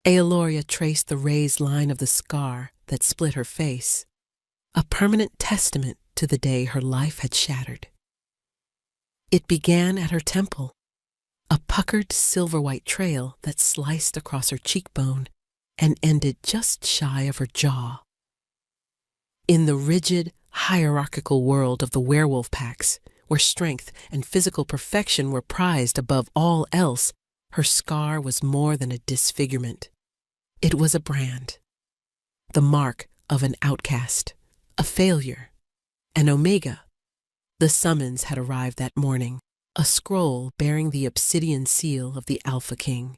Aeloria traced the raised line of the scar that split her face, a permanent testament to the day her life had shattered. It began at her temple, a puckered silver-white trail that sliced across her cheekbone and ended just shy of her jaw. In the rigid, hierarchical world of the werewolf packs, where strength and physical perfection were prized above all else, her scar was more than a disfigurement. It was a brand, the mark of an outcast, a failure, an omega. The summons had arrived that morning, a scroll bearing the obsidian seal of the Alpha King.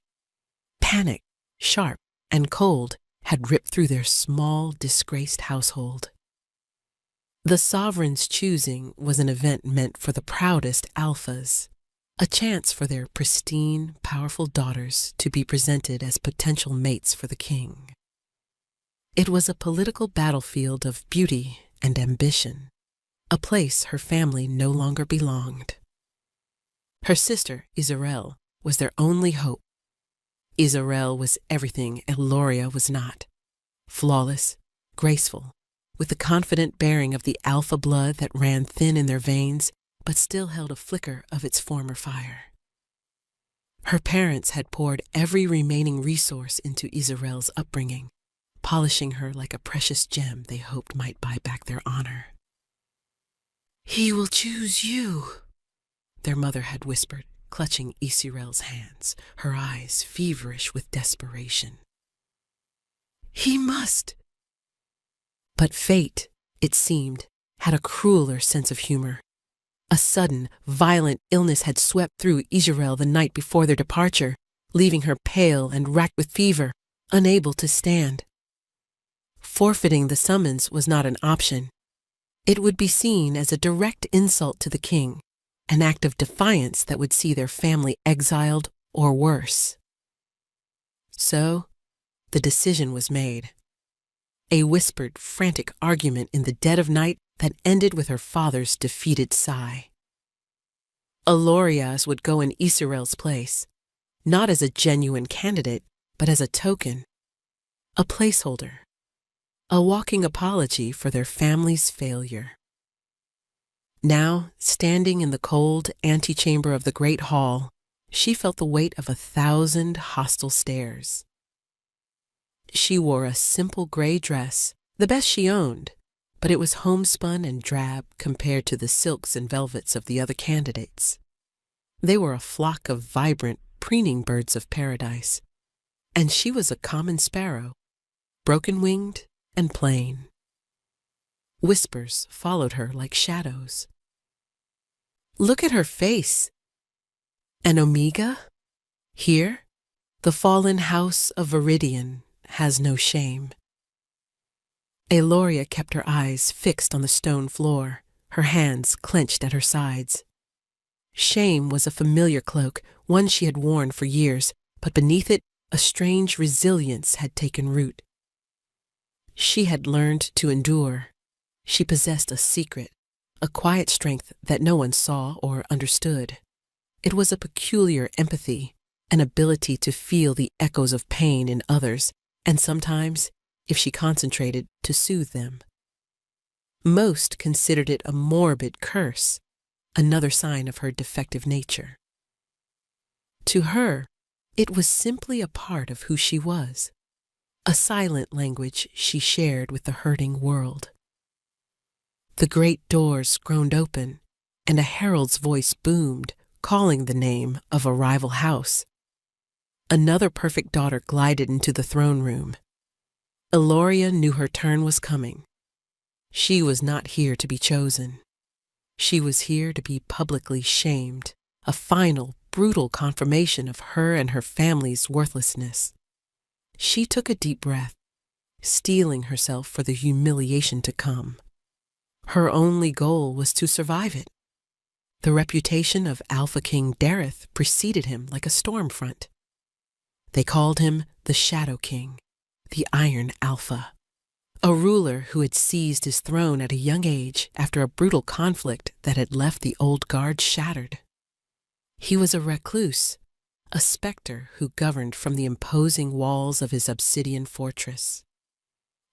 Panic, sharp and cold, had ripped through their small, disgraced household. The sovereign's choosing was an event meant for the proudest alphas, a chance for their pristine, powerful daughters to be presented as potential mates for the king. It was a political battlefield of beauty and ambition, a place her family no longer belonged. Her sister, Izarel, was their only hope. Izarel was everything Aeloria was not. Flawless, graceful, with the confident bearing of the alpha blood that ran thin in their veins, but still held a flicker of its former fire. Her parents had poured every remaining resource into Izarel's upbringing, polishing her like a precious gem they hoped might buy back their honor. "He will choose you," their mother had whispered, clutching Izarel's hands, her eyes feverish with desperation. "He must." But fate, it seemed, had a crueler sense of humor. A sudden, violent illness had swept through Izarel the night before their departure, leaving her pale and racked with fever, unable to stand. Forfeiting the summons was not an option. It would be seen as a direct insult to the king, an act of defiance that would see their family exiled or worse. So, the decision was made. A whispered, frantic argument in the dead of night that ended with her father's defeated sigh. Aeloria's would go in Izarel's place, not as a genuine candidate, but as a token, a placeholder, a walking apology for their family's failure. Now, standing in the cold antechamber of the great hall, she felt the weight of 1,000 hostile stares. She wore a simple gray dress, the best she owned, but it was homespun and drab compared to the silks and velvets of the other candidates. They were a flock of vibrant, preening birds of paradise, and she was a common sparrow, broken-winged and plain. Whispers followed her like shadows. "Look at her face. An omega? Here, the fallen house of Viridian has no shame." Aeloria kept her eyes fixed on the stone floor, her hands clenched at her sides. Shame was a familiar cloak, one she had worn for years, but beneath it a strange resilience had taken root. She had learned to endure. She possessed a secret, a quiet strength that no one saw or understood. It was a peculiar empathy, an ability to feel the echoes of pain in others, and sometimes, if she concentrated, to soothe them. Most considered it a morbid curse, another sign of her defective nature. To her, it was simply a part of who she was, a silent language she shared with the hurting world. The great doors groaned open, and a herald's voice boomed, calling the name of a rival house. Another perfect daughter glided into the throne room. Aeloria knew her turn was coming. She was not here to be chosen. She was here to be publicly shamed, a final, brutal confirmation of her and her family's worthlessness. She took a deep breath, steeling herself for the humiliation to come. Her only goal was to survive it. The reputation of Alpha King Dareth preceded him like a storm front. They called him the Shadow King, the Iron Alpha, a ruler who had seized his throne at a young age after a brutal conflict that had left the old guard shattered. He was a recluse, a specter who governed from the imposing walls of his obsidian fortress.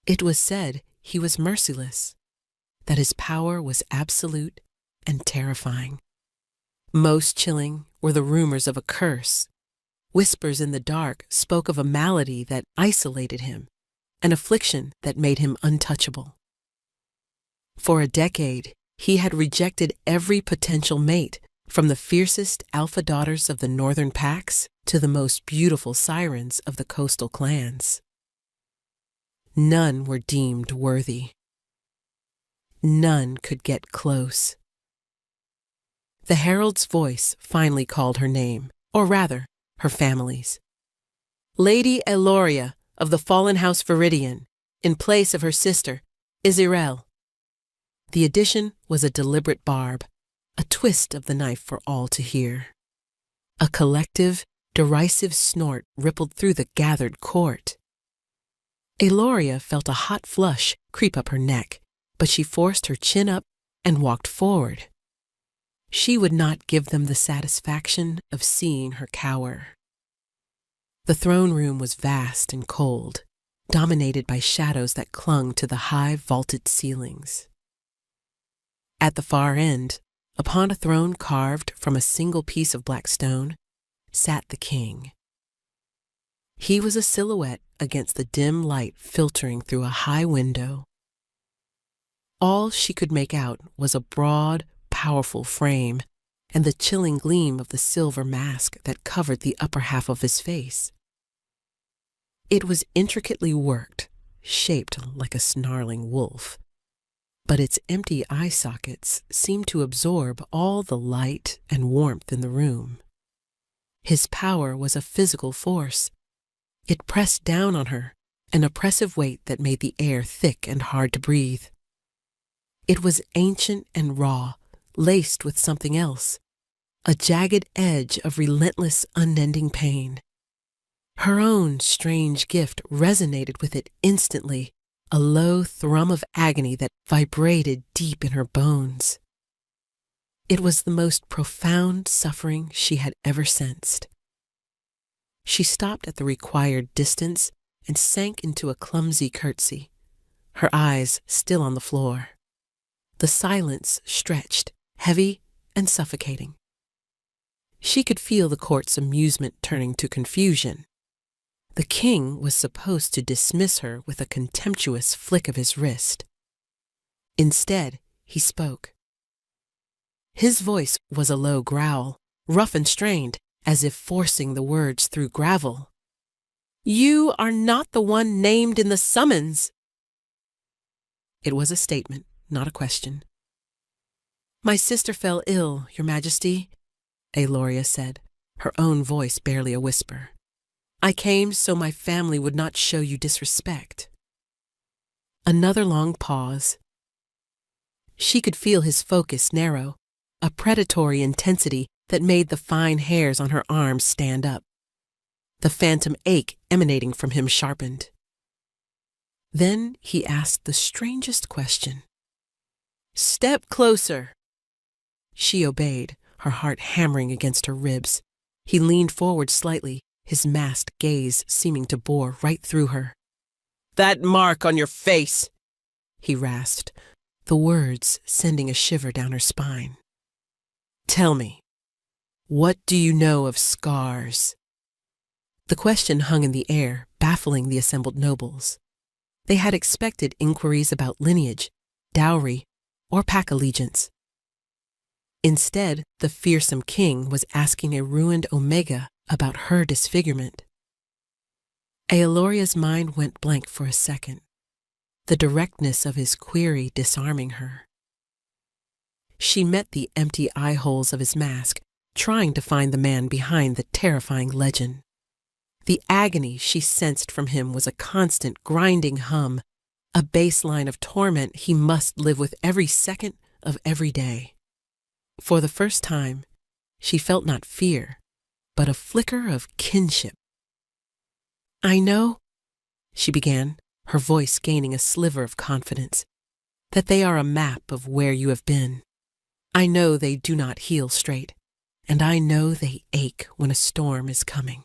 It was said he was merciless, that his power was absolute and terrifying. Most chilling were the rumors of a curse. Whispers in the dark spoke of a malady that isolated him, an affliction that made him untouchable. For a decade, he had rejected every potential mate, from the fiercest alpha daughters of the northern packs to the most beautiful sirens of the coastal clans. None were deemed worthy. None could get close. The herald's voice finally called her name, or rather, her family's. Lady Eloria of the Fallen House Viridian, in place of her sister, Izirel. The addition was a deliberate barb, a twist of the knife for all to hear. A collective, derisive snort rippled through the gathered court. Eloria felt a hot flush creep up her neck, but she forced her chin up and walked forward. She would not give them the satisfaction of seeing her cower. The throne room was vast and cold, dominated by shadows that clung to the high vaulted ceilings. At the far end, upon a throne carved from a single piece of black stone, sat the king. He was a silhouette against the dim light filtering through a high window. All she could make out was a broad, powerful frame and the chilling gleam of the silver mask that covered the upper half of his face. It was intricately worked, shaped like a snarling wolf, but its empty eye sockets seemed to absorb all the light and warmth in the room. His power was a physical force. It pressed down on her, an oppressive weight that made the air thick and hard to breathe. It was ancient and raw, laced with something else, a jagged edge of relentless, unending pain. Her own strange gift resonated with it instantly, a low thrum of agony that vibrated deep in her bones. It was the most profound suffering she had ever sensed. She stopped at the required distance and sank into a clumsy curtsy, her eyes still on the floor. The silence stretched, heavy and suffocating. She could feel the court's amusement turning to confusion. The king was supposed to dismiss her with a contemptuous flick of his wrist. Instead, he spoke. His voice was a low growl, rough and strained, as if forcing the words through gravel. "You are not the one named in the summons." It was a statement, not a question. "My sister fell ill, Your Majesty," Eloria said, her own voice barely a whisper. "I came so my family would not show you disrespect." Another long pause. She could feel his focus narrow, a predatory intensity that made the fine hairs on her arms stand up. The phantom ache emanating from him sharpened. Then he asked the strangest question. "Step closer." She obeyed, her heart hammering against her ribs. He leaned forward slightly, his masked gaze seeming to bore right through her. "That mark on your face," he rasped, the words sending a shiver down her spine. "Tell me, what do you know of scars?" The question hung in the air, baffling the assembled nobles. They had expected inquiries about lineage, dowry, or pack allegiance. Instead, the fearsome king was asking a ruined Omega about her disfigurement. Eoloria's mind went blank for a second, the directness of his query disarming her. She met the empty eye holes of his mask, trying to find the man behind the terrifying legend. The agony she sensed from him was a constant grinding hum, a baseline of torment he must live with every second of every day. For the first time, she felt not fear, but a flicker of kinship. "I know," she began, her voice gaining a sliver of confidence, "that they are a map of where you have been. I know they do not heal straight. and I know they ache when a storm is coming."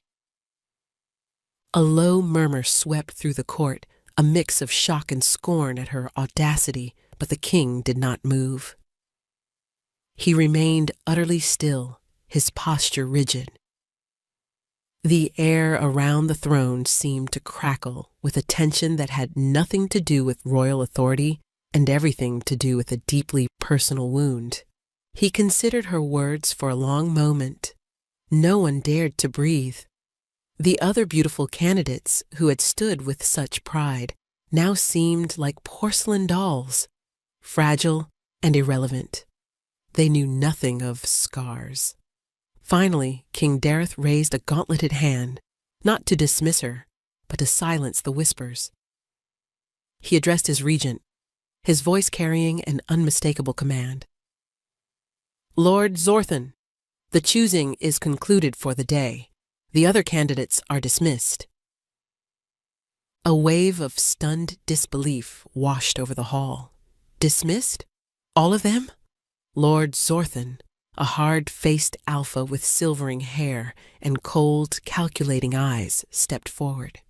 A low murmur swept through the court, a mix of shock and scorn at her audacity, but the king did not move. He remained utterly still, his posture rigid. The air around the throne seemed to crackle with a tension that had nothing to do with royal authority and everything to do with a deeply personal wound. He considered her words for a long moment. No one dared to breathe. The other beautiful candidates who had stood with such pride now seemed like porcelain dolls, fragile and irrelevant. They knew nothing of scars. Finally, King Dareth raised a gauntleted hand, not to dismiss her, but to silence the whispers. He addressed his regent, his voice carrying an unmistakable command. "Lord Zorthan, the choosing is concluded for the day. The other candidates are dismissed." A wave of stunned disbelief washed over the hall. Dismissed? All of them? Lord Zorthan, a hard-faced alpha with silvering hair and cold, calculating eyes, stepped forward.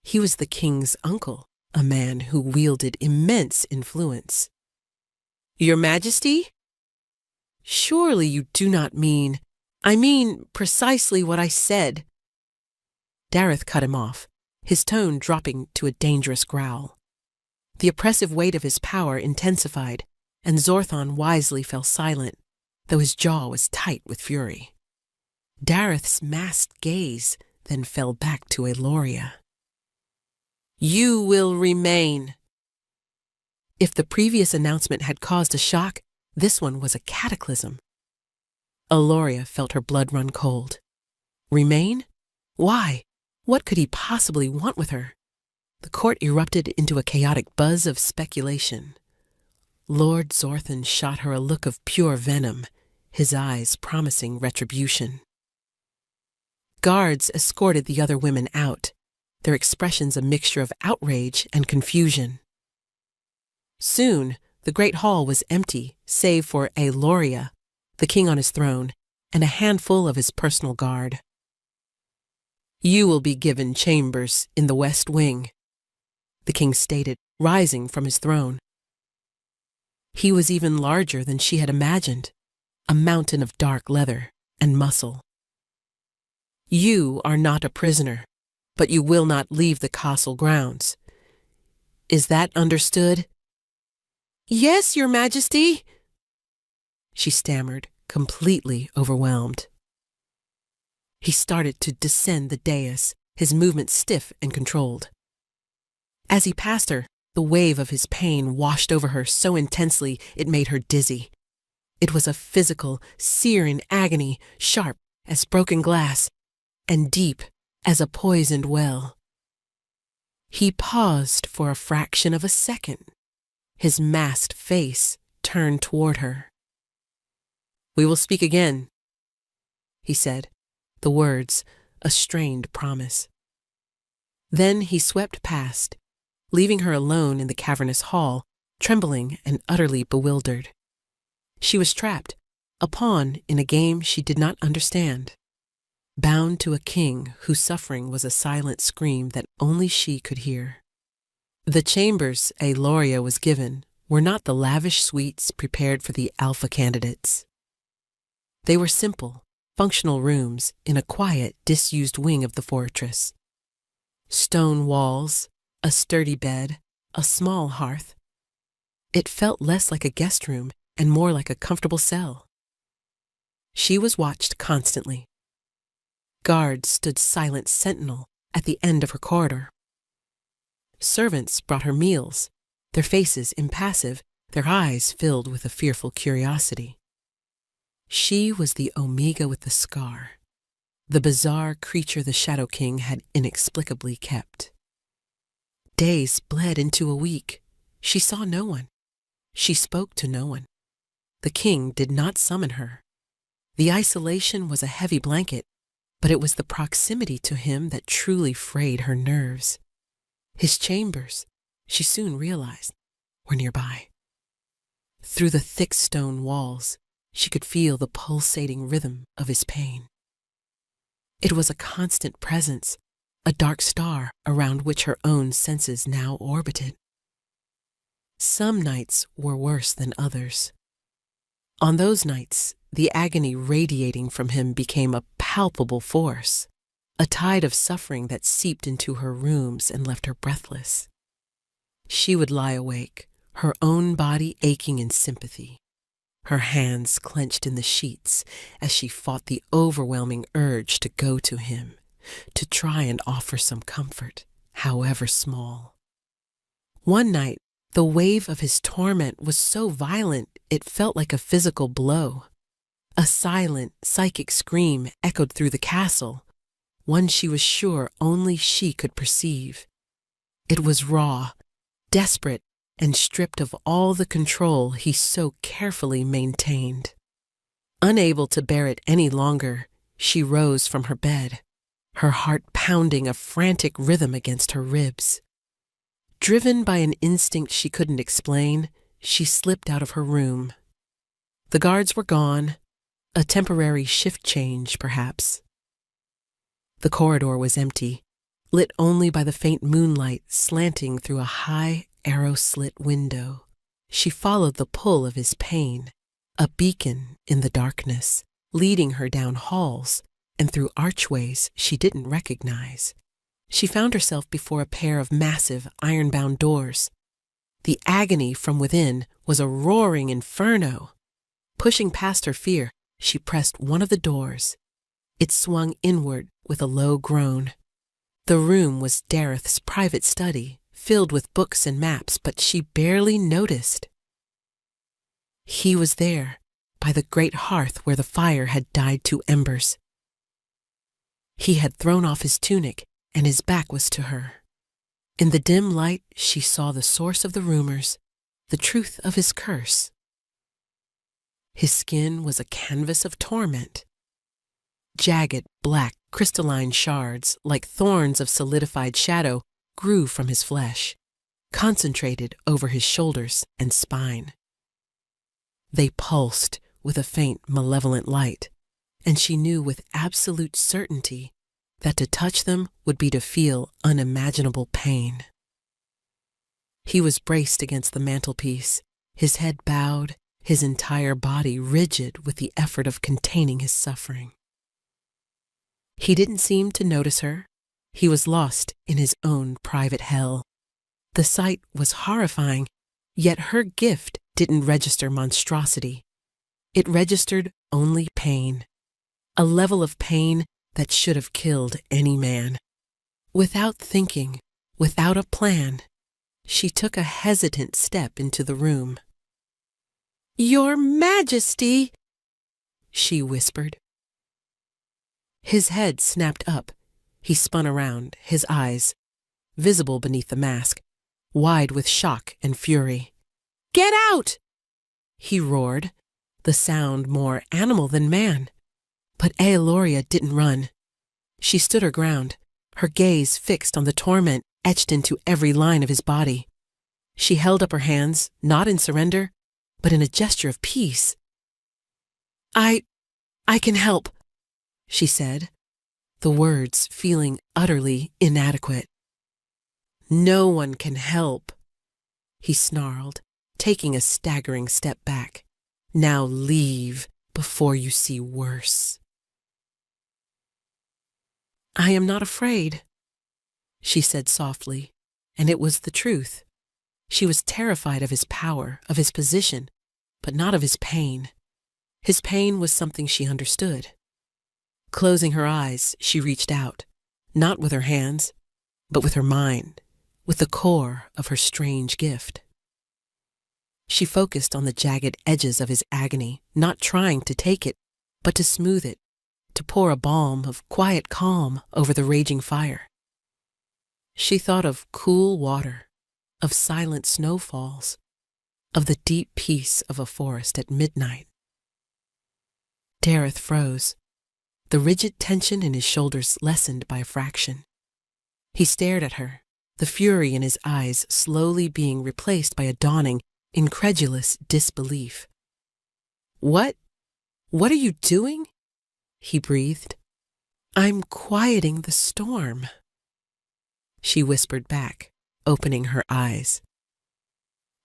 He was the king's uncle, a man who wielded immense influence. "Your Majesty? Surely you do not mean—" "I mean precisely what I said." Dareth cut him off, his tone dropping to a dangerous growl. The oppressive weight of his power intensified, and Zorthan wisely fell silent, though his jaw was tight with fury. Dareth's masked gaze then fell back to Eloria. "You will remain." If the previous announcement had caused a shock, this one was a cataclysm. Eloria felt her blood run cold. Remain? Why? What could he possibly want with her? The court erupted into a chaotic buzz of speculation. Lord Zorthan shot her a look of pure venom, his eyes promising retribution. Guards escorted the other women out, their expressions a mixture of outrage and confusion. Soon, the great hall was empty, save for Eloria, the king on his throne, and a handful of his personal guard. "You will be given chambers in the West Wing," the king stated, rising from his throne. He was even larger than she had imagined, a mountain of dark leather and muscle. "You are not a prisoner, but you will not leave the castle grounds. Is that understood?" "Yes, Your Majesty," she stammered, completely overwhelmed. He started to descend the dais, his movements stiff and controlled. As he passed her, the wave of his pain washed over her so intensely it made her dizzy. It was a physical, searing agony, sharp as broken glass, and deep as a poisoned well. He paused for a fraction of a second, his masked face turned toward her. "We will speak again," he said, the words a strained promise. Then he swept past, leaving her alone in the cavernous hall, trembling and utterly bewildered. She was trapped, a pawn in a game she did not understand, bound to a king whose suffering was a silent scream that only she could hear. The chambers Eloria was given were not the lavish suites prepared for the alpha candidates. They were simple, functional rooms in a quiet, disused wing of the fortress. Stone walls, a sturdy bed, a small hearth. It felt less like a guest room and more like a comfortable cell. She was watched constantly. Guards stood silent sentinel at the end of her corridor. Servants brought her meals, their faces impassive, their eyes filled with a fearful curiosity. She was the Omega with the scar, the bizarre creature the Shadow King had inexplicably kept. Days bled into a week. She saw no one. She spoke to no one. The king did not summon her. The isolation was a heavy blanket, but it was the proximity to him that truly frayed her nerves. His chambers, she soon realized, were nearby. Through the thick stone walls, she could feel the pulsating rhythm of his pain. It was a constant presence, a dark star around which her own senses now orbited. Some nights were worse than others. On those nights, the agony radiating from him became a palpable force, a tide of suffering that seeped into her rooms and left her breathless. She would lie awake, her own body aching in sympathy, her hands clenched in the sheets as she fought the overwhelming urge to go to him, to try and offer some comfort, however small. One night, the wave of his torment was so violent it felt like a physical blow. A silent, psychic scream echoed through the castle, one she was sure only she could perceive. It was raw, desperate, and stripped of all the control he so carefully maintained. Unable to bear it any longer, she rose from her bed, her heart pounding a frantic rhythm against her ribs. Driven by an instinct she couldn't explain, she slipped out of her room. The guards were gone, a temporary shift change, perhaps. The corridor was empty, lit only by the faint moonlight slanting through a high, arrow-slit window. She followed the pull of his pain, a beacon in the darkness, leading her down halls and through archways she didn't recognize. She found herself before a pair of massive, iron-bound doors. The agony from within was a roaring inferno. Pushing past her fear, she pressed one of the doors. It swung inward with a low groan. The room was Dareth's private study, filled with books and maps, but she barely noticed. He was there, by the great hearth where the fire had died to embers. He had thrown off his tunic, and his back was to her. In the dim light, she saw the source of the rumors, the truth of his curse. His skin was a canvas of torment. Jagged, black, crystalline shards, like thorns of solidified shadow, grew from his flesh, concentrated over his shoulders and spine. They pulsed with a faint, malevolent light, and she knew with absolute certainty that to touch them would be to feel unimaginable pain. He was braced against the mantelpiece, his head bowed, his entire body rigid with the effort of containing his suffering. He didn't seem to notice her. He was lost in his own private hell. The sight was horrifying, yet her gift didn't register monstrosity. It registered only pain, a level of pain that should have killed any man. Without thinking, without a plan, she took a hesitant step into the room. "Your Majesty," she whispered. His head snapped up. He spun around, his eyes, visible beneath the mask, wide with shock and fury. "Get out!" he roared, the sound more animal than man. But Aeloria didn't run. She stood her ground, her gaze fixed on the torment etched into every line of his body. She held up her hands, not in surrender, but in a gesture of peace. I can help," she said, the words feeling utterly inadequate. "No one can help," he snarled, taking a staggering step back. "Now leave before you see worse." "I am not afraid," she said softly, and it was the truth. She was terrified of his power, of his position, but not of his pain. His pain was something she understood. Closing her eyes, she reached out, not with her hands, but with her mind, with the core of her strange gift. She focused on the jagged edges of his agony, not trying to take it, but to smooth it, to pour a balm of quiet calm over the raging fire. She thought of cool water, of silent snowfalls, of the deep peace of a forest at midnight. Dareth froze. The rigid tension in his shoulders lessened by a fraction. He stared at her, the fury in his eyes slowly being replaced by a dawning, incredulous disbelief. "What "What are you doing?" he breathed. "I'm quieting the storm," she whispered back, opening her eyes.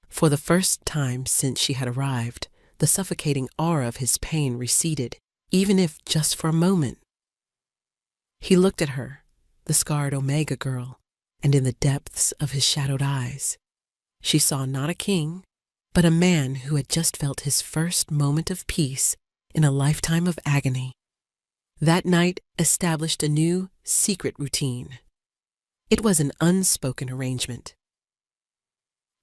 For the first time since she had arrived, the suffocating aura of his pain receded, even if just for a moment. He looked at her, the scarred Omega girl, and in the depths of his shadowed eyes, she saw not a king, but a man who had just felt his first moment of peace in a lifetime of agony. That night established a new, secret routine. It was an unspoken arrangement.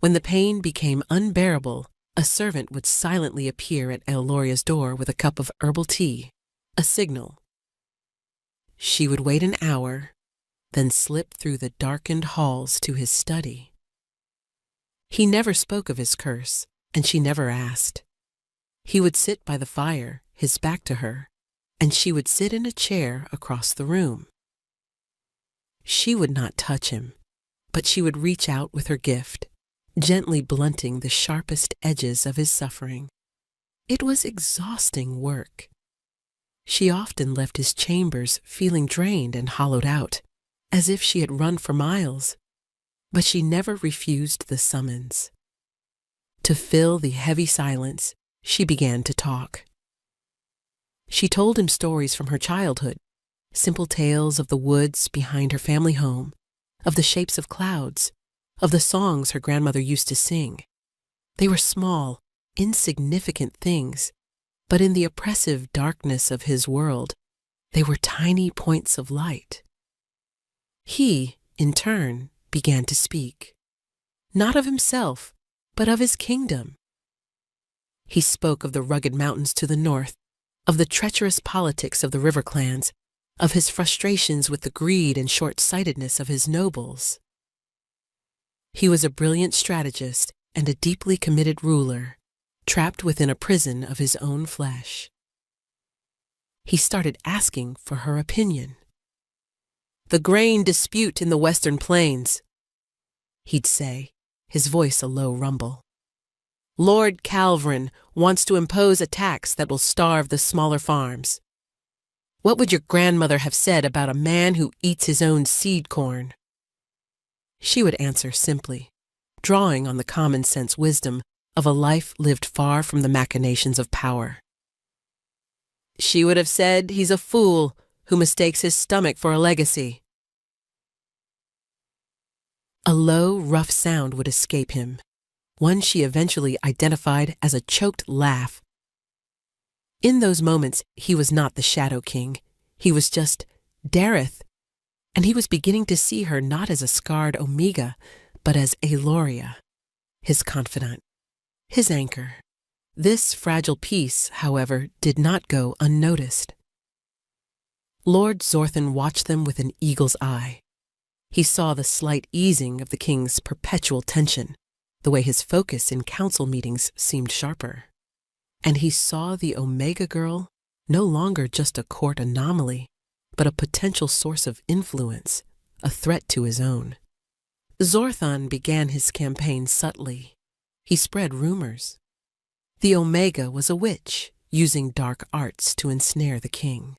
When the pain became unbearable, a servant would silently appear at Eloria's door with a cup of herbal tea, a signal. She would wait an hour, then slip through the darkened halls to his study. He never spoke of his curse, and she never asked. He would sit by the fire, his back to her, and she would sit in a chair across the room. She would not touch him, but she would reach out with her gift, gently blunting the sharpest edges of his suffering. It was exhausting work. She often left his chambers feeling drained and hollowed out, as if she had run for miles, but she never refused the summons. To fill the heavy silence, she began to talk. She told him stories from her childhood, simple tales of the woods behind her family home, of the shapes of clouds, of the songs her grandmother used to sing. They were small, insignificant things, but in the oppressive darkness of his world, they were tiny points of light. He, in turn, began to speak, not of himself, but of his kingdom. He spoke of the rugged mountains to the north, of the treacherous politics of the river clans, of his frustrations with the greed and short-sightedness of his nobles. He was a brilliant strategist and a deeply committed ruler, trapped within a prison of his own flesh. He started asking for her opinion. "The grain dispute in the western plains," he'd say, his voice a low rumble. "Lord Calvrin wants to impose a tax that will starve the smaller farms. What would your grandmother have said about a man who eats his own seed corn?" She would answer simply, drawing on the common-sense wisdom of a life lived far from the machinations of power. She would have said he's a fool who mistakes his stomach for a legacy. A low, rough sound would escape him, one she eventually identified as a choked laugh. In those moments, he was not the Shadow King. He was just Dareth, and he was beginning to see her not as a scarred Omega, but as Eloria, his confidant, his anchor. This fragile piece, however, did not go unnoticed. Lord Zorthan watched them with an eagle's eye. He saw the slight easing of the king's perpetual tension, the way his focus in council meetings seemed sharper. And he saw the Omega girl no longer just a court anomaly, but a potential source of influence, a threat to his own. Zorthan began his campaign subtly. He spread rumors. The Omega was a witch, using dark arts to ensnare the king.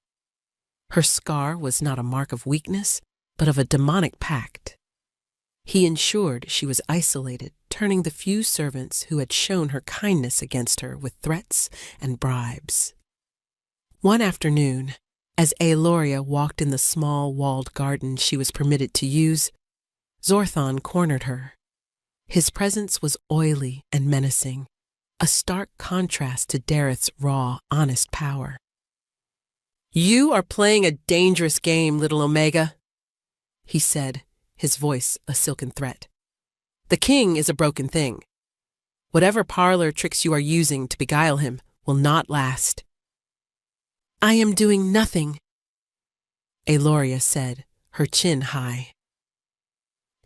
Her scar was not a mark of weakness, but of a demonic pact. He ensured she was isolated, turning the few servants who had shown her kindness against her with threats and bribes. One afternoon, as Eloria walked in the small walled garden she was permitted to use, Zorthan cornered her. His presence was oily and menacing, a stark contrast to Dareth's raw, honest power. "You are playing a dangerous game, little Omega," he said, his voice a silken threat. "The king is a broken thing. Whatever parlor tricks you are using to beguile him will not last." "I am doing nothing," Eloria said, her chin high.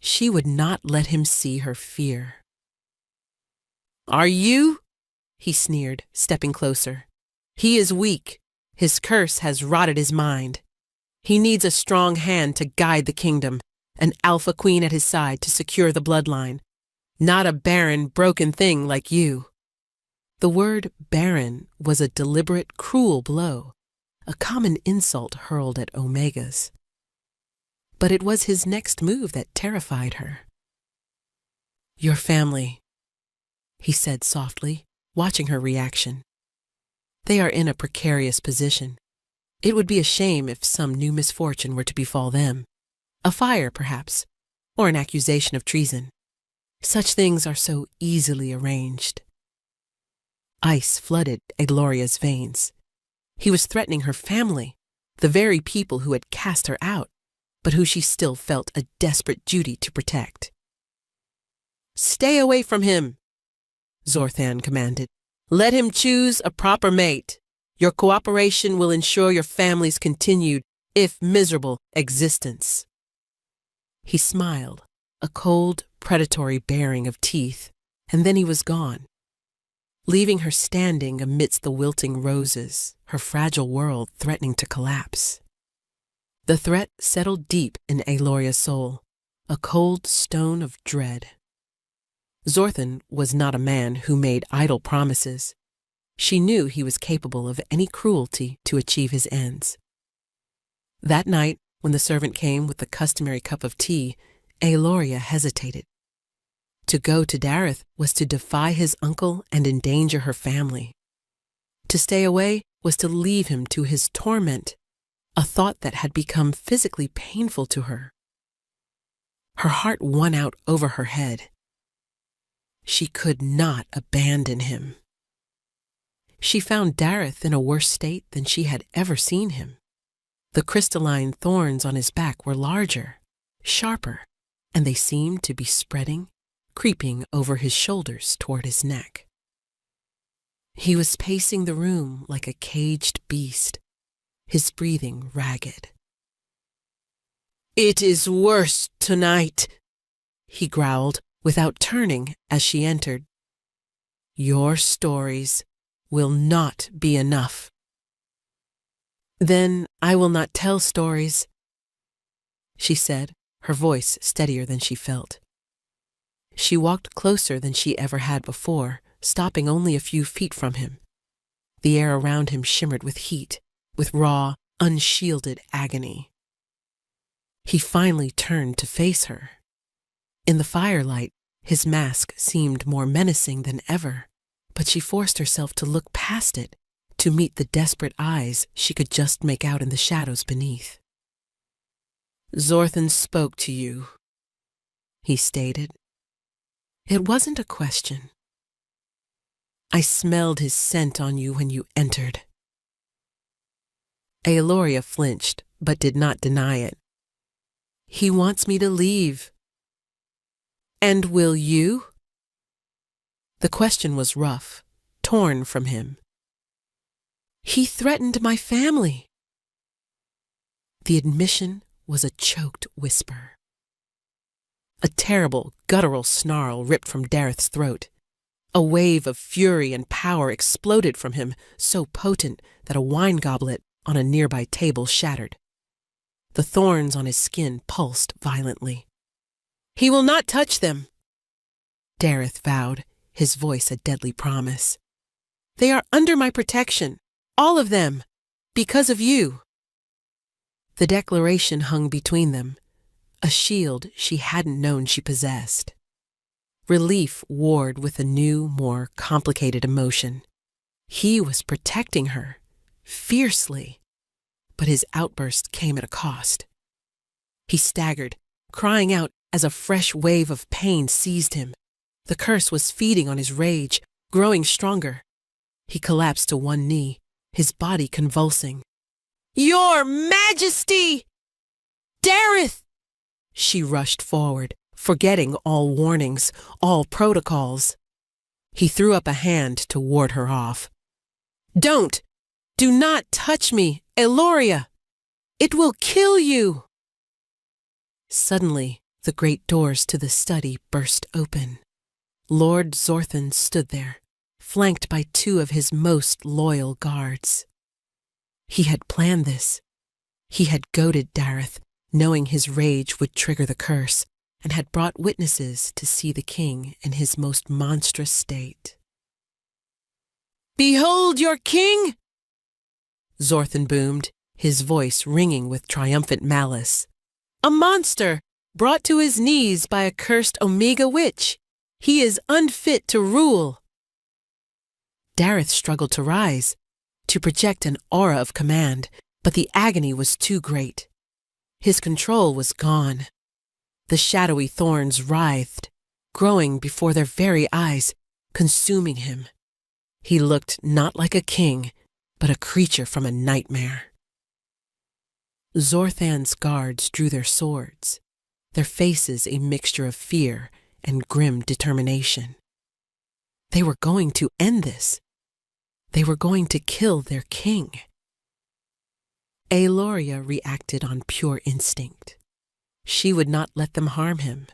She would not let him see her fear. "Are you?" he sneered, stepping closer. "He is weak. His curse has rotted his mind. He needs a strong hand to guide the kingdom, an alpha queen at his side to secure the bloodline, not a barren, broken thing like you. The word barren was a deliberate, cruel blow, a common insult hurled at Omegas. But it was his next move that terrified her. "Your family," he said softly, watching her reaction. "They are in a precarious position. It would be a shame if some new misfortune were to befall them. A fire, perhaps, or an accusation of treason. Such things are so easily arranged." Ice flooded Gloria's veins. He was threatening her family, the very people who had cast her out, but who she still felt a desperate duty to protect. "Stay away from him," Zorthan commanded. "Let him choose a proper mate. Your cooperation will ensure your family's continued, if miserable, existence." He smiled, a cold, predatory baring of teeth, and then he was gone, leaving her standing amidst the wilting roses, her fragile world threatening to collapse. The threat settled deep in Aloria's soul, a cold stone of dread. Zorthan was not a man who made idle promises. She knew he was capable of any cruelty to achieve his ends. That night, when the servant came with the customary cup of tea, Aloria hesitated. To go to Dareth was to defy his uncle and endanger her family. To stay away was to leave him to his torment, a thought that had become physically painful to her. Her heart won out over her head. She could not abandon him. She found Dareth in a worse state than she had ever seen him. The crystalline thorns on his back were larger, sharper, and they seemed to be spreading, creeping over his shoulders toward his neck. He was pacing the room like a caged beast, his breathing ragged. "It is worse tonight," he growled, without turning as she entered. "Your stories will not be enough." "Then I will not tell stories," she said, her voice steadier than she felt. She walked closer than she ever had before, stopping only a few feet from him. The air around him shimmered with heat, with raw, unshielded agony. He finally turned to face her. In the firelight, his mask seemed more menacing than ever, but she forced herself to look past it, to meet the desperate eyes she could just make out in the shadows beneath. "Zorthan spoke to you," he stated. It wasn't a question. "I smelled his scent on you when you entered." Aloria flinched, but did not deny it. "He wants me to leave." "And will you?" The question was rough, torn from him. "He threatened my family." The admission was a choked whisper. A terrible, guttural snarl ripped from Dareth's throat. A wave of fury and power exploded from him, so potent that a wine goblet on a nearby table shattered. The thorns on his skin pulsed violently. "He will not touch them," Dareth vowed, his voice a deadly promise. "They are under my protection, all of them, because of you." The declaration hung between them, a shield she hadn't known she possessed. Relief warred with a new, more complicated emotion. He was protecting her, fiercely, but his outburst came at a cost. He staggered, crying out as a fresh wave of pain seized him. The curse was feeding on his rage, growing stronger. He collapsed to one knee, his body convulsing. "Your Majesty! Dareth!" She rushed forward, forgetting all warnings, all protocols. He threw up a hand to ward her off. "Don't! Do not touch me, Aloria! It will kill you!" Suddenly, the great doors to the study burst open. Lord Zorthan stood there, flanked by two of his most loyal guards. He had planned this. He had goaded Dareth, knowing his rage would trigger the curse, and had brought witnesses to see the king in his most monstrous state. Behold your king! Zorthan boomed, his voice ringing with triumphant malice. A monster, brought to his knees by a cursed Omega witch. He is unfit to rule. Dareth struggled to rise, to project an aura of command, but the agony was too great. His control was gone. The shadowy thorns writhed, growing before their very eyes, consuming him. He looked not like a king, but a creature from a nightmare. Zorthan's guards drew their swords, their faces a mixture of fear and grim determination. They were going to end this. They were going to kill their king. Aeloria reacted on pure instinct. She would not let them harm him.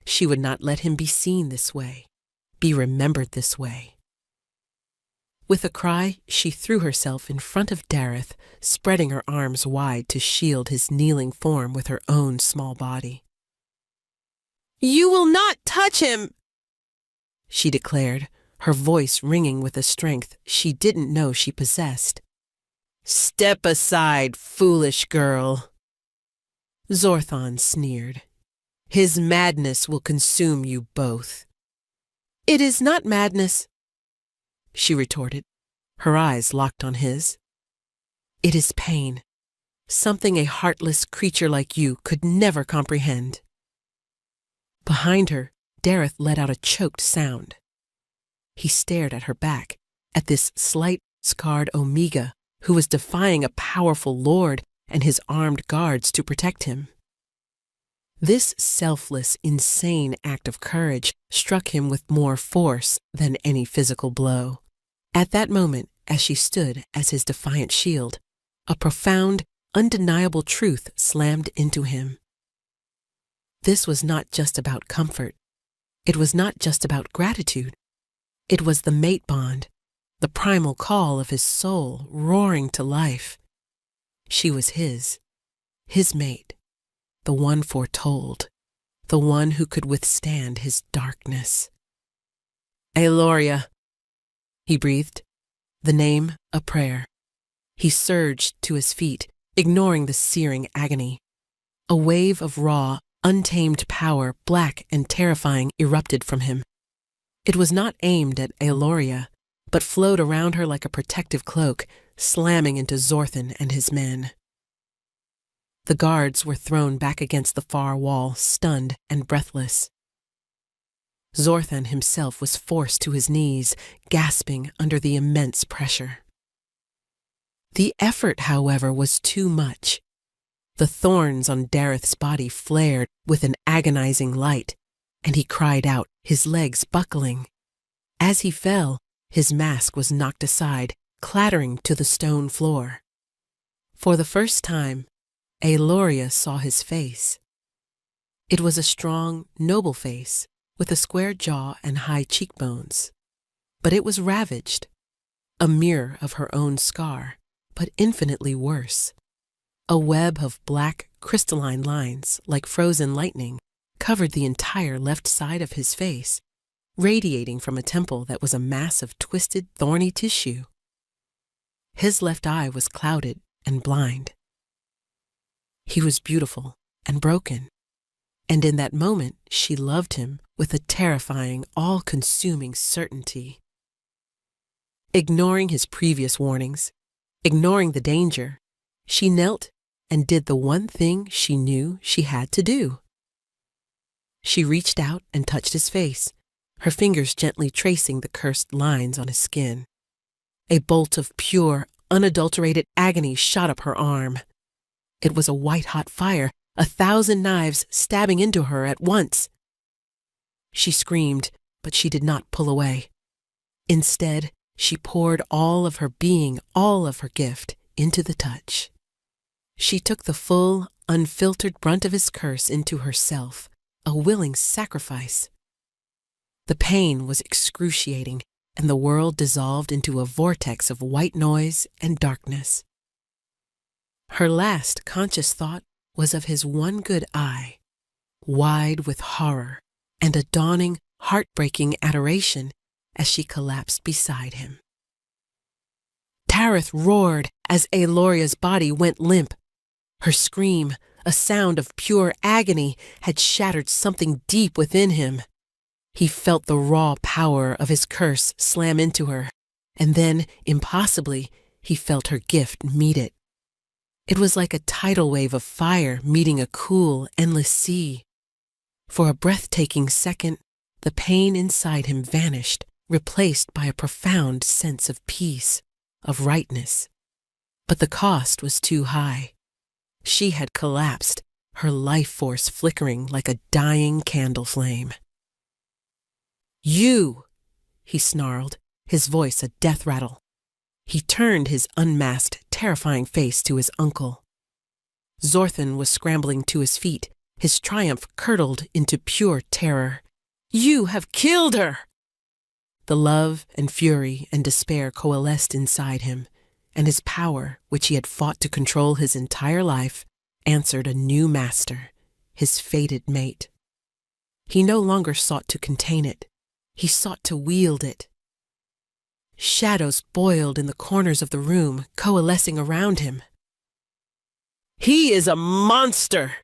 She would not let him be seen this way, be remembered this way. With a cry, she threw herself in front of Dareth, spreading her arms wide to shield his kneeling form with her own small body. "You will not touch him!" she declared, her voice ringing with a strength she didn't know she possessed. "Step aside, foolish girl." Zorthan sneered. "His madness will consume you both." "It is not madness," she retorted, her eyes locked on his. "It is pain, something a heartless creature like you could never comprehend." Behind her, Dareth let out a choked sound. He stared at her back, at this slight, scarred Omega who was defying a powerful lord and his armed guards to protect him. This selfless, insane act of courage struck him with more force than any physical blow. At that moment, as she stood as his defiant shield, a profound, undeniable truth slammed into him. This was not just about comfort. It was not just about gratitude. It was the mate bond, the primal call of his soul roaring to life. She was his mate, the one foretold, the one who could withstand his darkness. "Aeloria," he breathed, the name a prayer. He surged to his feet, ignoring the searing agony. A wave of raw, untamed power, black and terrifying, erupted from him. It was not aimed at Aeloria, but flowed around her like a protective cloak, slamming into Zorthan and his men. The guards were thrown back against the far wall, stunned and breathless. Zorthan himself was forced to his knees, gasping under the immense pressure. The effort, however, was too much. The thorns on Dareth's body flared with an agonizing light, and he cried out, his legs buckling. As he fell, his mask was knocked aside, clattering to the stone floor. For the first time, Aeloria saw his face. It was a strong, noble face, with a square jaw and high cheekbones. But it was ravaged, a mirror of her own scar, but infinitely worse. A web of black, crystalline lines, like frozen lightning, covered the entire left side of his face, radiating from a temple that was a mass of twisted, thorny tissue. His left eye was clouded and blind. He was beautiful and broken, and in that moment she loved him with a terrifying, all-consuming certainty. Ignoring his previous warnings, ignoring the danger, she knelt and did the one thing she knew she had to do. She reached out and touched his face, her fingers gently tracing the cursed lines on his skin. A bolt of pure, unadulterated agony shot up her arm. It was a white-hot fire, 1,000 knives stabbing into her at once. She screamed, but she did not pull away. Instead, she poured all of her being, all of her gift, into the touch. She took the full, unfiltered brunt of his curse into herself, a willing sacrifice. The pain was excruciating, and the world dissolved into a vortex of white noise and darkness. Her last conscious thought was of his one good eye, wide with horror and a dawning, heartbreaking adoration as she collapsed beside him. Dareth roared as Aeloria's body went limp. Her scream, a sound of pure agony, had shattered something deep within him. He felt the raw power of his curse slam into her, and then, impossibly, he felt her gift meet it. It was like a tidal wave of fire meeting a cool, endless sea. For a breathtaking second, the pain inside him vanished, replaced by a profound sense of peace, of rightness. But the cost was too high. She had collapsed, her life force flickering like a dying candle flame. "You!" he snarled, his voice a death rattle. He turned his unmasked, terrifying face to his uncle. Zorthan was scrambling to his feet, his triumph curdled into pure terror. "You have killed her!" The love and fury and despair coalesced inside him, and his power, which he had fought to control his entire life, answered a new master, his fated mate. He no longer sought to contain it. He sought to wield it. Shadows boiled in the corners of the room, coalescing around him. "He is a monster!"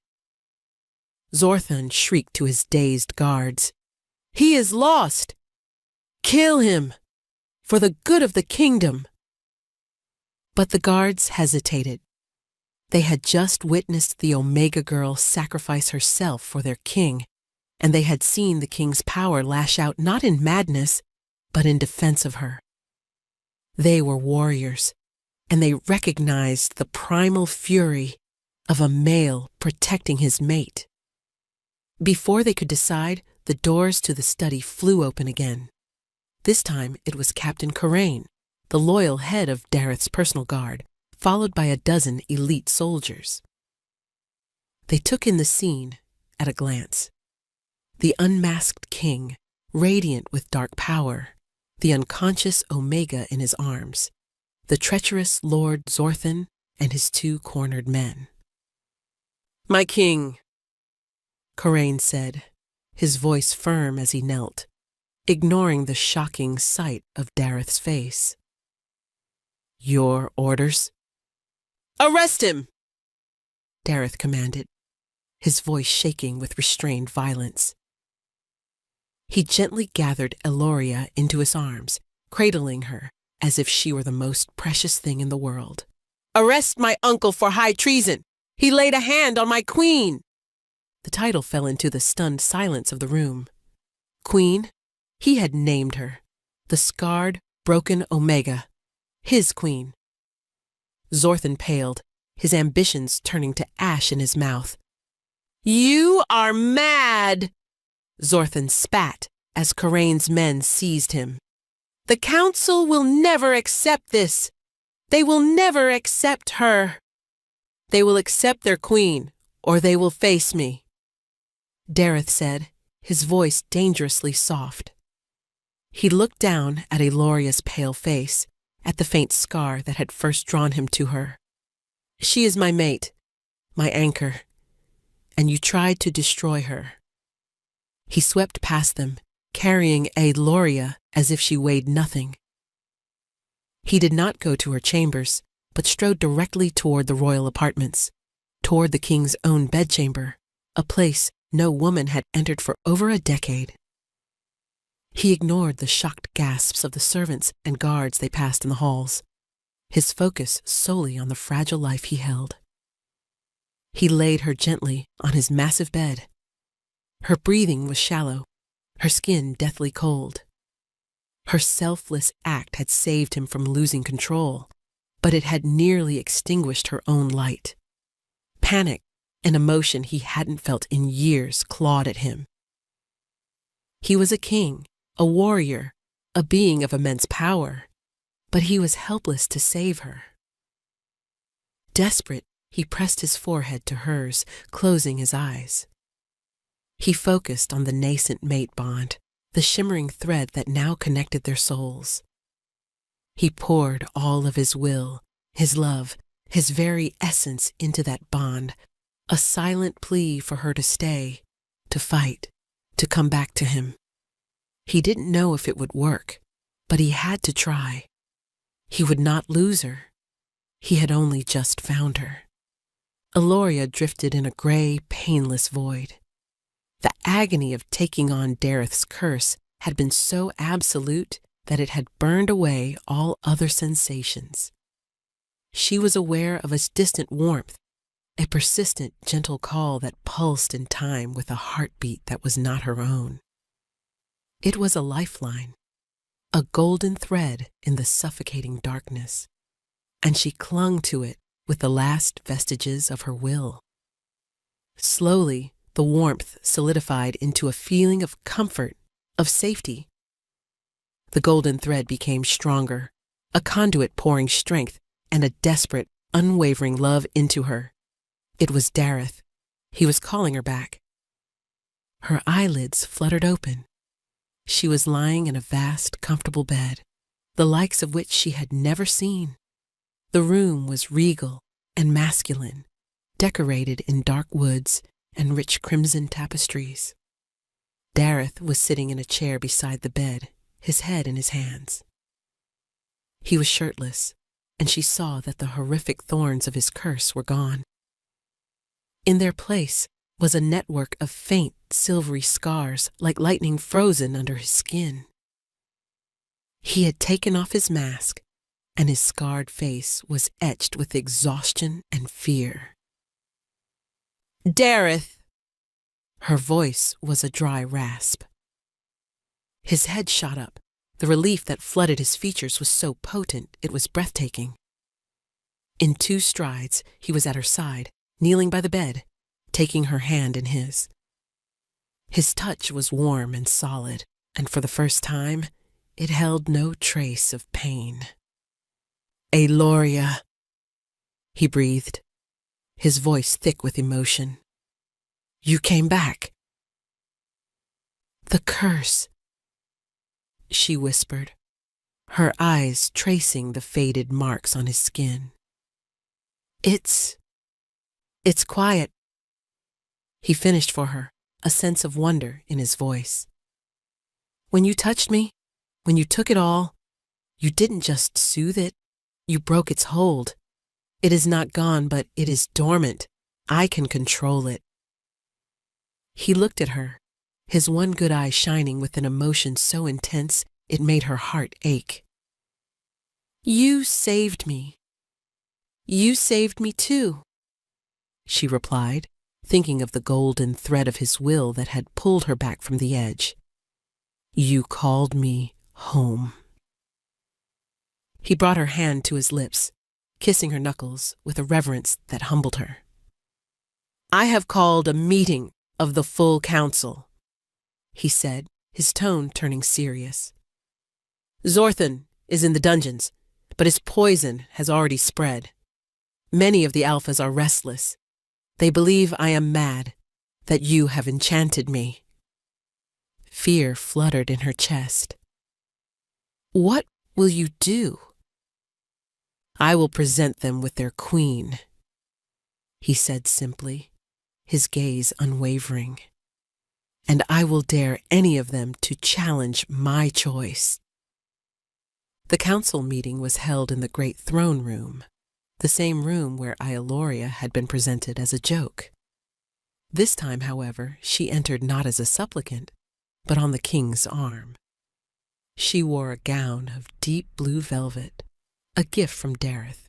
Zorthan shrieked to his dazed guards. "He is lost! Kill him! For the good of the kingdom!" But the guards hesitated. They had just witnessed the Omega Girl sacrifice herself for their king, and they had seen the king's power lash out not in madness, but in defense of her. They were warriors, and they recognized the primal fury of a male protecting his mate. Before they could decide, the doors to the study flew open again. This time it was Captain Corain, the loyal head of Dareth's personal guard, followed by a dozen elite soldiers. They took in the scene at a glance. The unmasked king, radiant with dark power, the unconscious Omega in his arms, the treacherous Lord Zorthan and his two cornered men. "My king," Corain said, his voice firm as he knelt, ignoring the shocking sight of Dareth's face. "Your orders?" "Arrest him!" Dareth commanded, his voice shaking with restrained violence. He gently gathered Aeloria into his arms, cradling her as if she were the most precious thing in the world. "Arrest my uncle for high treason! He laid a hand on my queen!" The title fell into the stunned silence of the room. Queen? He had named her. The scarred, broken Omega. His queen. Zorthan paled, his ambitions turning to ash in his mouth. "You are mad!" Zorthan spat as Corain's men seized him. "The council will never accept this. They will never accept her. They will accept their queen, or they will face me," Dareth said, his voice dangerously soft. He looked down at Aeloria's pale face, at the faint scar that had first drawn him to her. "She is my mate, my anchor, and you tried to destroy her." He swept past them, carrying Aeloria as if she weighed nothing. He did not go to her chambers, but strode directly toward the royal apartments, toward the king's own bedchamber, a place no woman had entered for over a decade. He ignored the shocked gasps of the servants and guards they passed in the halls, his focus solely on the fragile life he held. He laid her gently on his massive bed. Her breathing was shallow, her skin deathly cold. Her selfless act had saved him from losing control, but it had nearly extinguished her own light. Panic, an emotion he hadn't felt in years, clawed at him. He was a king, a warrior, a being of immense power, but he was helpless to save her. Desperate, he pressed his forehead to hers, closing his eyes. He focused on the nascent mate bond, the shimmering thread that now connected their souls. He poured all of his will, his love, his very essence into that bond, a silent plea for her to stay, to fight, to come back to him. He didn't know if it would work, but he had to try. He would not lose her. He had only just found her. Eloria drifted in a gray, painless void. The agony of taking on Dareth's curse had been so absolute that it had burned away all other sensations. She was aware of a distant warmth, a persistent, gentle call that pulsed in time with a heartbeat that was not her own. It was a lifeline, a golden thread in the suffocating darkness, and she clung to it with the last vestiges of her will. Slowly, the warmth solidified into a feeling of comfort, of safety. The golden thread became stronger, a conduit pouring strength and a desperate, unwavering love into her. It was Dareth. He was calling her back. Her eyelids fluttered open. She was lying in a vast, comfortable bed, the likes of which she had never seen. The room was regal and masculine, decorated in dark woods and rich crimson tapestries. Dareth was sitting in a chair beside the bed, his head in his hands. He was shirtless, and she saw that the horrific thorns of his curse were gone. In their place was a network of faint, silvery scars like lightning frozen under his skin. He had taken off his mask, and his scarred face was etched with exhaustion and fear. "Dareth!" Her voice was a dry rasp. His head shot up. The relief that flooded his features was so potent it was breathtaking. In 2 strides, he was at her side, kneeling by the bed, taking her hand in his. His touch was warm and solid, and for the first time, it held no trace of pain. "Eloria," he breathed, his voice thick with emotion. "You came back." "The curse," she whispered, her eyes tracing the faded marks on his skin. It's quiet," he finished for her, a sense of wonder in his voice. "When you touched me, when you took it all, you didn't just soothe it, you broke its hold. It is not gone, but it is dormant. I can control it." He looked at her, his one good eye shining with an emotion so intense it made her heart ache. "You saved me. You saved me too," she replied, thinking of the golden thread of his will that had pulled her back from the edge. "You called me home." He brought her hand to his lips, kissing her knuckles with a reverence that humbled her. "I have called a meeting of the full council," he said, his tone turning serious. "Zorthan is in the dungeons, but his poison has already spread. Many of the alphas are restless. They believe I am mad, that you have enchanted me." Fear fluttered in her chest. "What will you do?" "I will present them with their queen," he said simply, his gaze unwavering. "And I will dare any of them to challenge my choice." The council meeting was held in the great throne room, the same room where Eloria had been presented as a joke. This time, however, she entered not as a supplicant, but on the king's arm. She wore a gown of deep blue velvet, a gift from Dareth,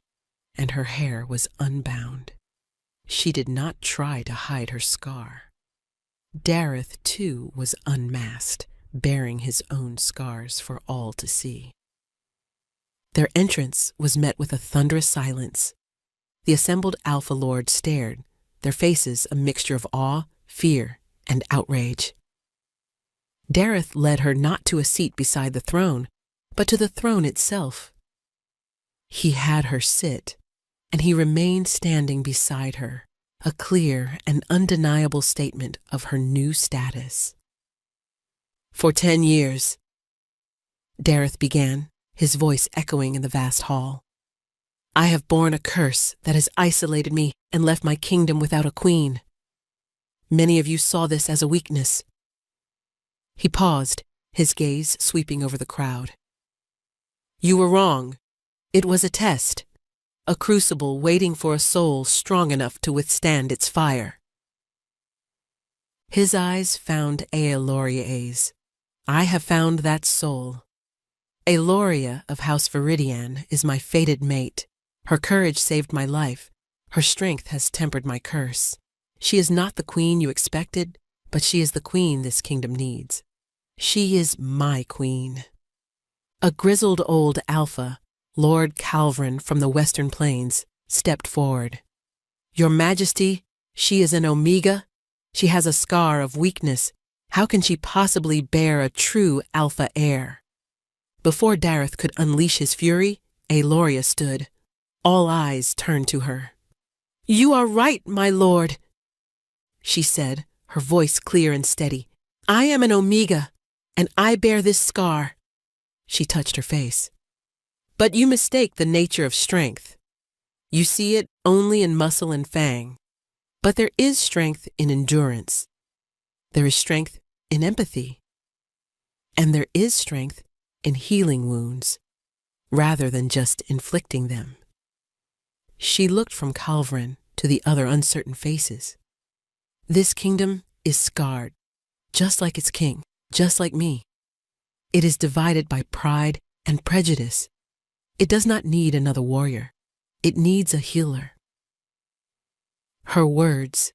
and her hair was unbound. She did not try to hide her scar. Dareth, too, was unmasked, bearing his own scars for all to see. Their entrance was met with a thunderous silence. The assembled Alpha Lords stared, their faces a mixture of awe, fear, and outrage. Dareth led her not to a seat beside the throne, but to the throne itself. He had her sit, and he remained standing beside her, a clear and undeniable statement of her new status. "For 10 years," Dareth began, his voice echoing in the vast hall, "I have borne a curse that has isolated me and left my kingdom without a queen. Many of you saw this as a weakness." He paused, his gaze sweeping over the crowd. "You were wrong. It was a test, a crucible waiting for a soul strong enough to withstand its fire. His eyes found Aeloria's. I have found that soul. Aeloria of House Viridian is my fated mate. Her courage saved my life. Her strength has tempered my curse. She is not the queen you expected, but she is the queen this kingdom needs. She is my queen. A grizzled old alpha, Lord Calvrin from the Western Plains, stepped forward. Your Majesty, she is an Omega. She has a scar of weakness. How can she possibly bear a true alpha heir? Before Dareth could unleash his fury, Aeloria stood. All eyes turned to her. You are right, my lord, she said, her voice clear and steady. I am an Omega, and I bear this scar. She touched her face. But you mistake the nature of strength. You see it only in muscle and fang. But there is strength in endurance. There is strength in empathy. And there is strength in healing wounds, rather than just inflicting them. She looked from Calvrin to the other uncertain faces. This kingdom is scarred, just like its king, just like me. It is divided by pride and prejudice. It does not need another warrior. It needs a healer. Her words,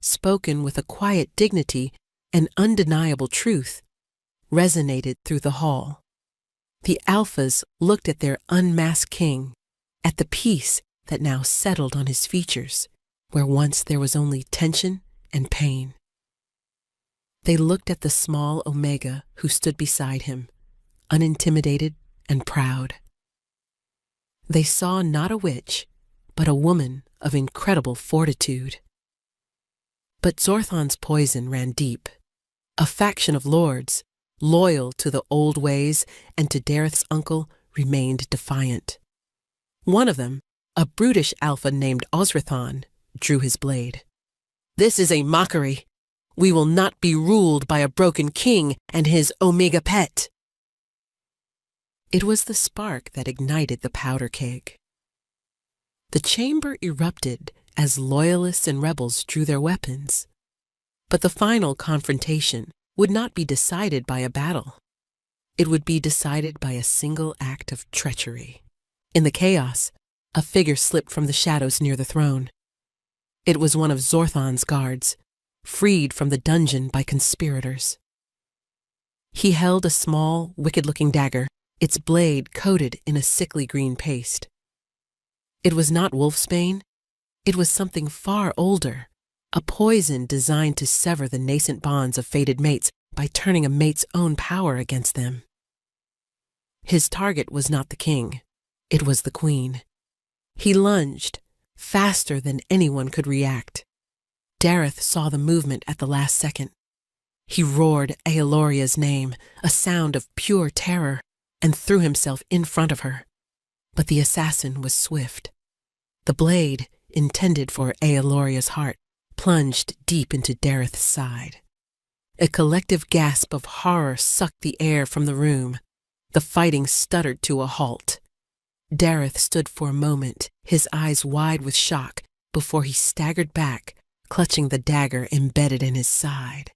spoken with a quiet dignity and undeniable truth, resonated through the hall. The alphas looked at their unmasked king, at the peace that now settled on his features, where once there was only tension and pain. They looked at the small Omega who stood beside him, unintimidated and proud. They saw not a witch, but a woman of incredible fortitude. But Zorthon's poison ran deep. A faction of lords, loyal to the old ways and to Dareth's uncle, remained defiant. One of them, a brutish alpha named Osrathon, drew his blade. This is a mockery. We will not be ruled by a broken king and his Omega pet. It was the spark that ignited the powder keg. The chamber erupted as loyalists and rebels drew their weapons. But the final confrontation would not be decided by a battle. It would be decided by a single act of treachery. In the chaos, a figure slipped from the shadows near the throne. It was one of Zorthon's guards, freed from the dungeon by conspirators. He held a small, wicked-looking dagger, its blade coated in a sickly green paste. It was not wolfsbane. It was something far older, a poison designed to sever the nascent bonds of fated mates by turning a mate's own power against them. His target was not the king. It was the queen. He lunged, faster than anyone could react. Dareth saw the movement at the last second. He roared Aeloria's name, a sound of pure terror, and threw himself in front of her. But the assassin was swift. The blade, intended for Aeloria's heart, plunged deep into Dareth's side. A collective gasp of horror sucked the air from the room. The fighting stuttered to a halt. Dareth stood for a moment, his eyes wide with shock, before he staggered back, clutching the dagger embedded in his side.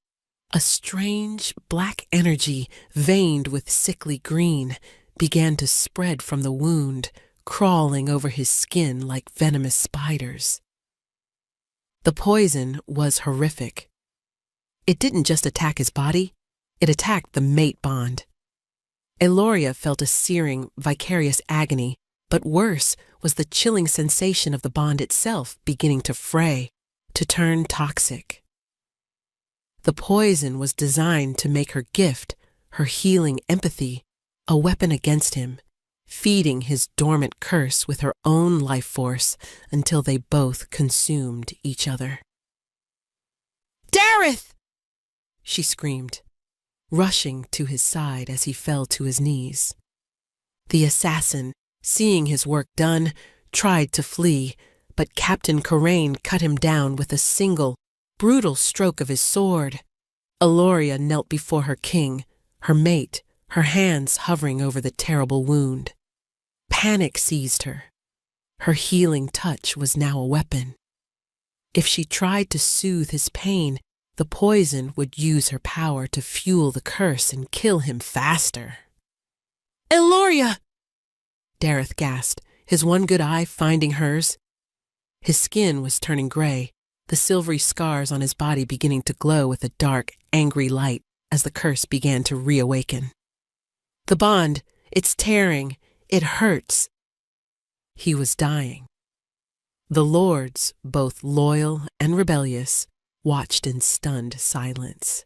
A strange, black energy, veined with sickly green, began to spread from the wound, crawling over his skin like venomous spiders. The poison was horrific. It didn't just attack his body, it attacked the mate bond. Aeloria felt a searing, vicarious agony, but worse was the chilling sensation of the bond itself beginning to fray, to turn toxic. The poison was designed to make her gift, her healing empathy, a weapon against him, feeding his dormant curse with her own life force until they both consumed each other. "Dareth!" she screamed, rushing to his side as he fell to his knees. The assassin, seeing his work done, tried to flee, but Captain Corraine cut him down with a single, brutal stroke of his sword. Aeloria knelt before her king, her mate, her hands hovering over the terrible wound. Panic seized her. Her healing touch was now a weapon. If she tried to soothe his pain, the poison would use her power to fuel the curse and kill him faster. "Eloria!" Dareth gasped, his one good eye finding hers. His skin was turning gray, the silvery scars on his body beginning to glow with a dark, angry light as the curse began to reawaken. "The bond, it's tearing, it hurts." He was dying. The lords, both loyal and rebellious, watched in stunned silence.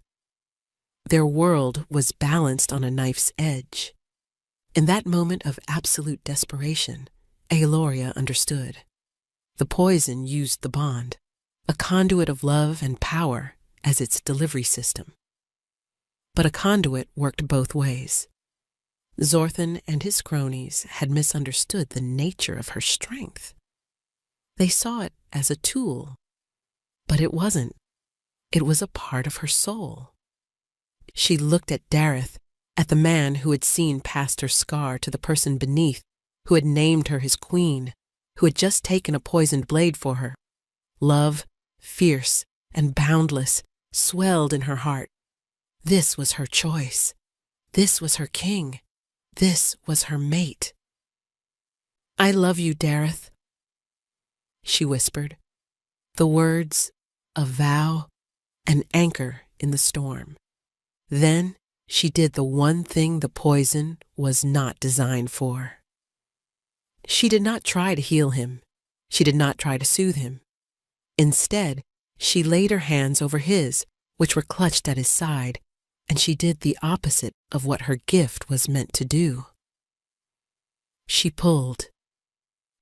Their world was balanced on a knife's edge. In that moment of absolute desperation, Eloria understood. The poison used the bond, a conduit of love and power, as its delivery system. But a conduit worked both ways. Zorthan and his cronies had misunderstood the nature of her strength. They saw it as a tool, but it wasn't. It was a part of her soul. She looked at Dareth, at the man who had seen past her scar to the person beneath, who had named her his queen, who had just taken a poisoned blade for her. Love, fierce and boundless, swelled in her heart. This was her choice. This was her king. This was her mate. "I love you, Dareth," she whispered. The words, a vow, an anchor in the storm. Then she did the one thing the poison was not designed for. She did not try to heal him. She did not try to soothe him. Instead, she laid her hands over his, which were clutched at his side, and she did the opposite of what her gift was meant to do. She pulled.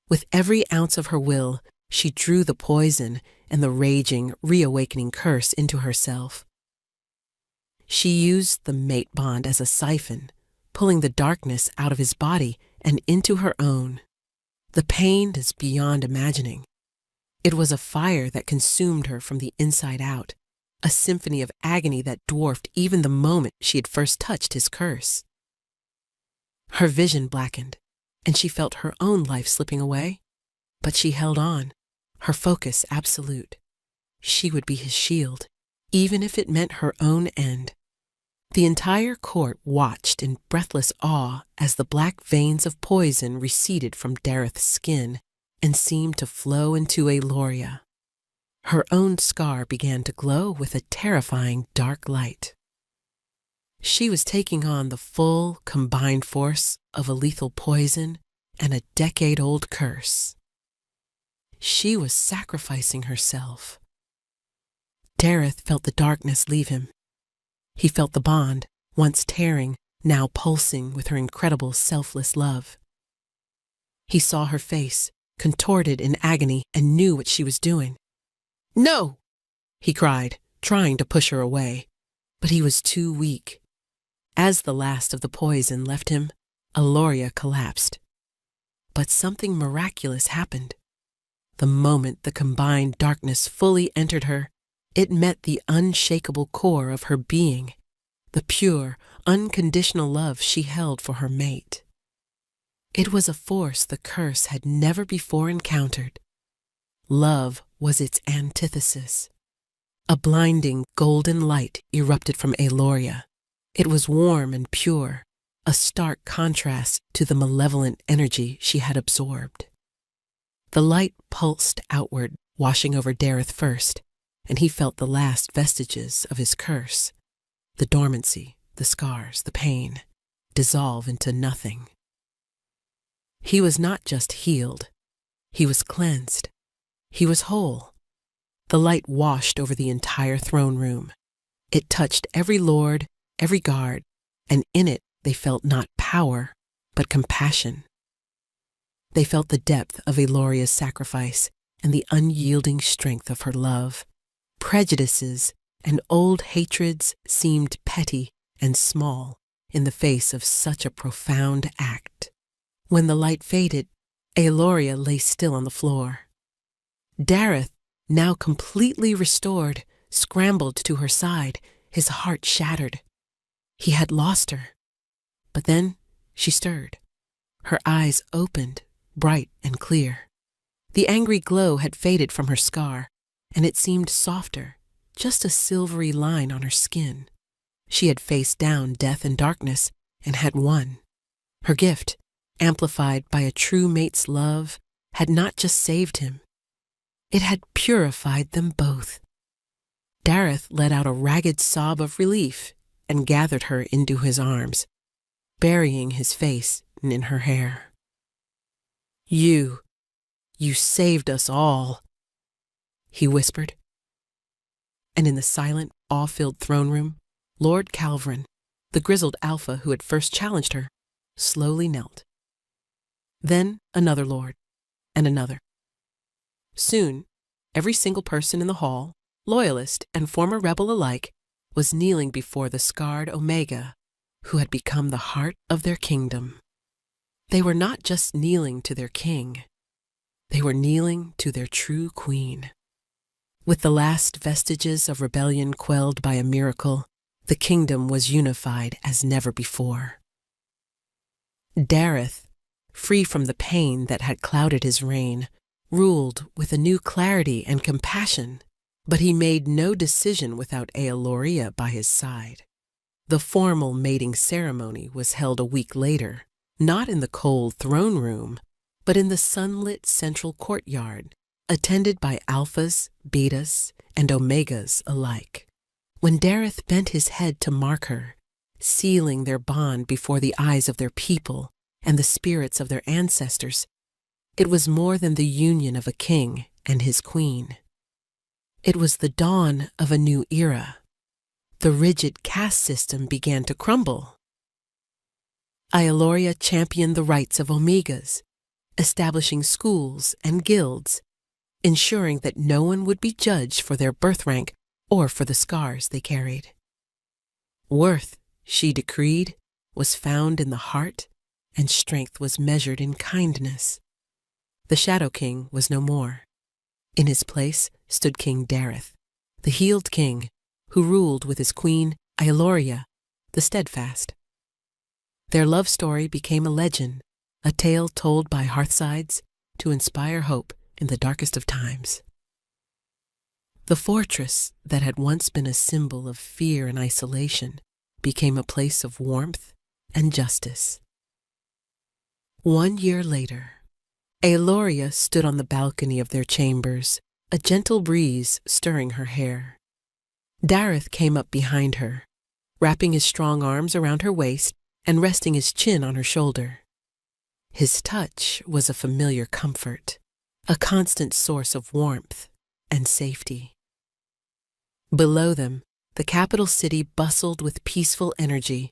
With every ounce of her will, she drew the poison and the raging, reawakening curse into herself. She used the mate bond as a siphon, pulling the darkness out of his body and into her own. The pain is beyond imagining. It was a fire that consumed her from the inside out, a symphony of agony that dwarfed even the moment she had first touched his curse. Her vision blackened, and she felt her own life slipping away, but she held on, her focus absolute. She would be his shield, even if it meant her own end. The entire court watched in breathless awe as the black veins of poison receded from Dareth's skin and seemed to flow into Eloria. Her own scar began to glow with a terrifying dark light. She was taking on the full, combined force of a lethal poison and a decade-old curse. She was sacrificing herself. Dareth felt the darkness leave him. He felt the bond, once tearing, now pulsing with her incredible selfless love. He saw her face, contorted in agony, and knew what she was doing. "No!" he cried, trying to push her away, but he was too weak. As the last of the poison left him, Eloria collapsed. But something miraculous happened. The moment the combined darkness fully entered her, it met the unshakable core of her being, the pure, unconditional love she held for her mate. It was a force the curse had never before encountered. Love was its antithesis. A blinding golden light erupted from Eloria. It was warm and pure, a stark contrast to the malevolent energy she had absorbed. The light pulsed outward, washing over Dareth first, and he felt the last vestiges of his curse, the dormancy, the scars, the pain, dissolve into nothing. He was not just healed, he was cleansed. He was whole. The light washed over the entire throne room. It touched every lord, every guard, and in it they felt not power, but compassion. They felt the depth of Eloria's sacrifice and the unyielding strength of her love. Prejudices and old hatreds seemed petty and small in the face of such a profound act. When the light faded, Eloria lay still on the floor. Dareth, now completely restored, scrambled to her side, his heart shattered. He had lost her. But then she stirred. Her eyes opened, bright and clear. The angry glow had faded from her scar, and it seemed softer, just a silvery line on her skin. She had faced down death and darkness and had won. Her gift, amplified by a true mate's love, had not just saved him. It had purified them both. Dareth let out a ragged sob of relief and gathered her into his arms, burying his face in her hair. You saved us all," he whispered. And in the silent, awe-filled throne room, Lord Calvrin, the grizzled alpha who had first challenged her, slowly knelt. Then another lord, and another. Soon, every single person in the hall, loyalist and former rebel alike, was kneeling before the scarred Omega, who had become the heart of their kingdom. They were not just kneeling to their king. They were kneeling to their true queen. With the last vestiges of rebellion quelled by a miracle, the kingdom was unified as never before. Dareth, free from the pain that had clouded his reign, ruled with a new clarity and compassion, but he made no decision without Aeloria by his side. The formal mating ceremony was held a week later, not in the cold throne room, but in the sunlit central courtyard, attended by alphas, betas, and omegas alike. When Dareth bent his head to mark her, sealing their bond before the eyes of their people and the spirits of their ancestors, it was more than the union of a king and his queen. It was the dawn of a new era. The rigid caste system began to crumble. Aeloria championed the rights of omegas, establishing schools and guilds, ensuring that no one would be judged for their birth rank or for the scars they carried. Worth, she decreed, was found in the heart, and strength was measured in kindness. The Shadow King was no more. In his place stood King Dareth, the healed king, who ruled with his queen, Aeloria, the steadfast. Their love story became a legend, a tale told by hearthsides to inspire hope in the darkest of times. The fortress that had once been a symbol of fear and isolation became a place of warmth and justice. 1 year later, Aeloria stood on the balcony of their chambers, a gentle breeze stirring her hair. Dareth came up behind her, wrapping his strong arms around her waist and resting his chin on her shoulder. His touch was a familiar comfort, a constant source of warmth and safety. Below them, the capital city bustled with peaceful energy,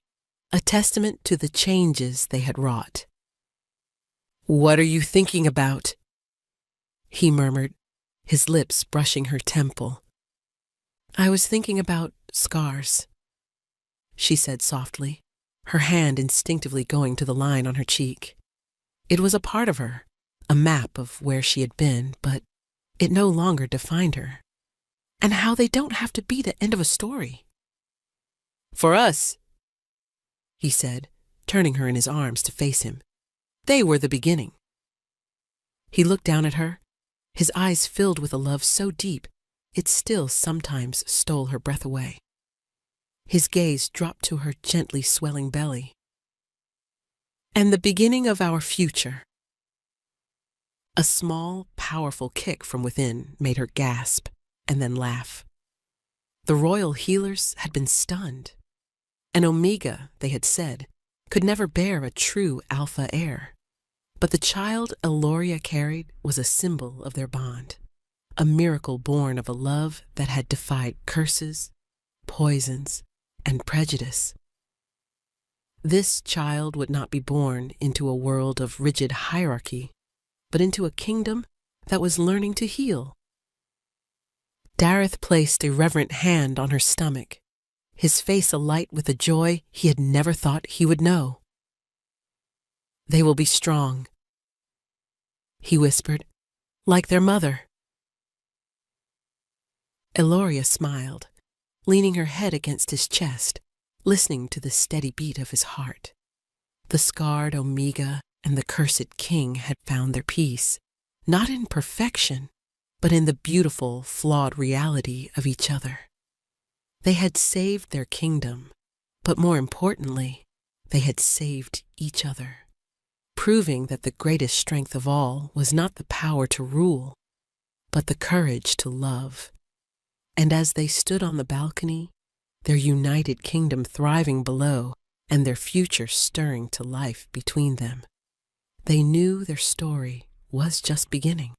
a testament to the changes they had wrought. "What are you thinking about?" he murmured, his lips brushing her temple. "I was thinking about scars," she said softly, her hand instinctively going to the line on her cheek. It was a part of her, a map of where she had been, but it no longer defined her. And how they don't have to be the end of a story. "For us," he said, turning her in his arms to face him, "they were the beginning." He looked down at her, his eyes filled with a love so deep it still sometimes stole her breath away. His gaze dropped to her gently swelling belly. "And the beginning of our future." A small, powerful kick from within made her gasp and then laugh. The royal healers had been stunned. An Omega, they had said, could never bear a true alpha heir. But the child Aeloria carried was a symbol of their bond, a miracle born of a love that had defied curses, poisons, and prejudice. This child would not be born into a world of rigid hierarchy, but into a kingdom that was learning to heal. Dareth placed a reverent hand on her stomach, his face alight with a joy he had never thought he would know. "They will be strong," he whispered, "like their mother." Aeloria smiled, leaning her head against his chest, listening to the steady beat of his heart. The scarred Omega and the cursed king had found their peace, not in perfection, but in the beautiful, flawed reality of each other. They had saved their kingdom, but more importantly, they had saved each other, proving that the greatest strength of all was not the power to rule, but the courage to love. And as they stood on the balcony, their united kingdom thriving below and their future stirring to life between them, they knew their story was just beginning.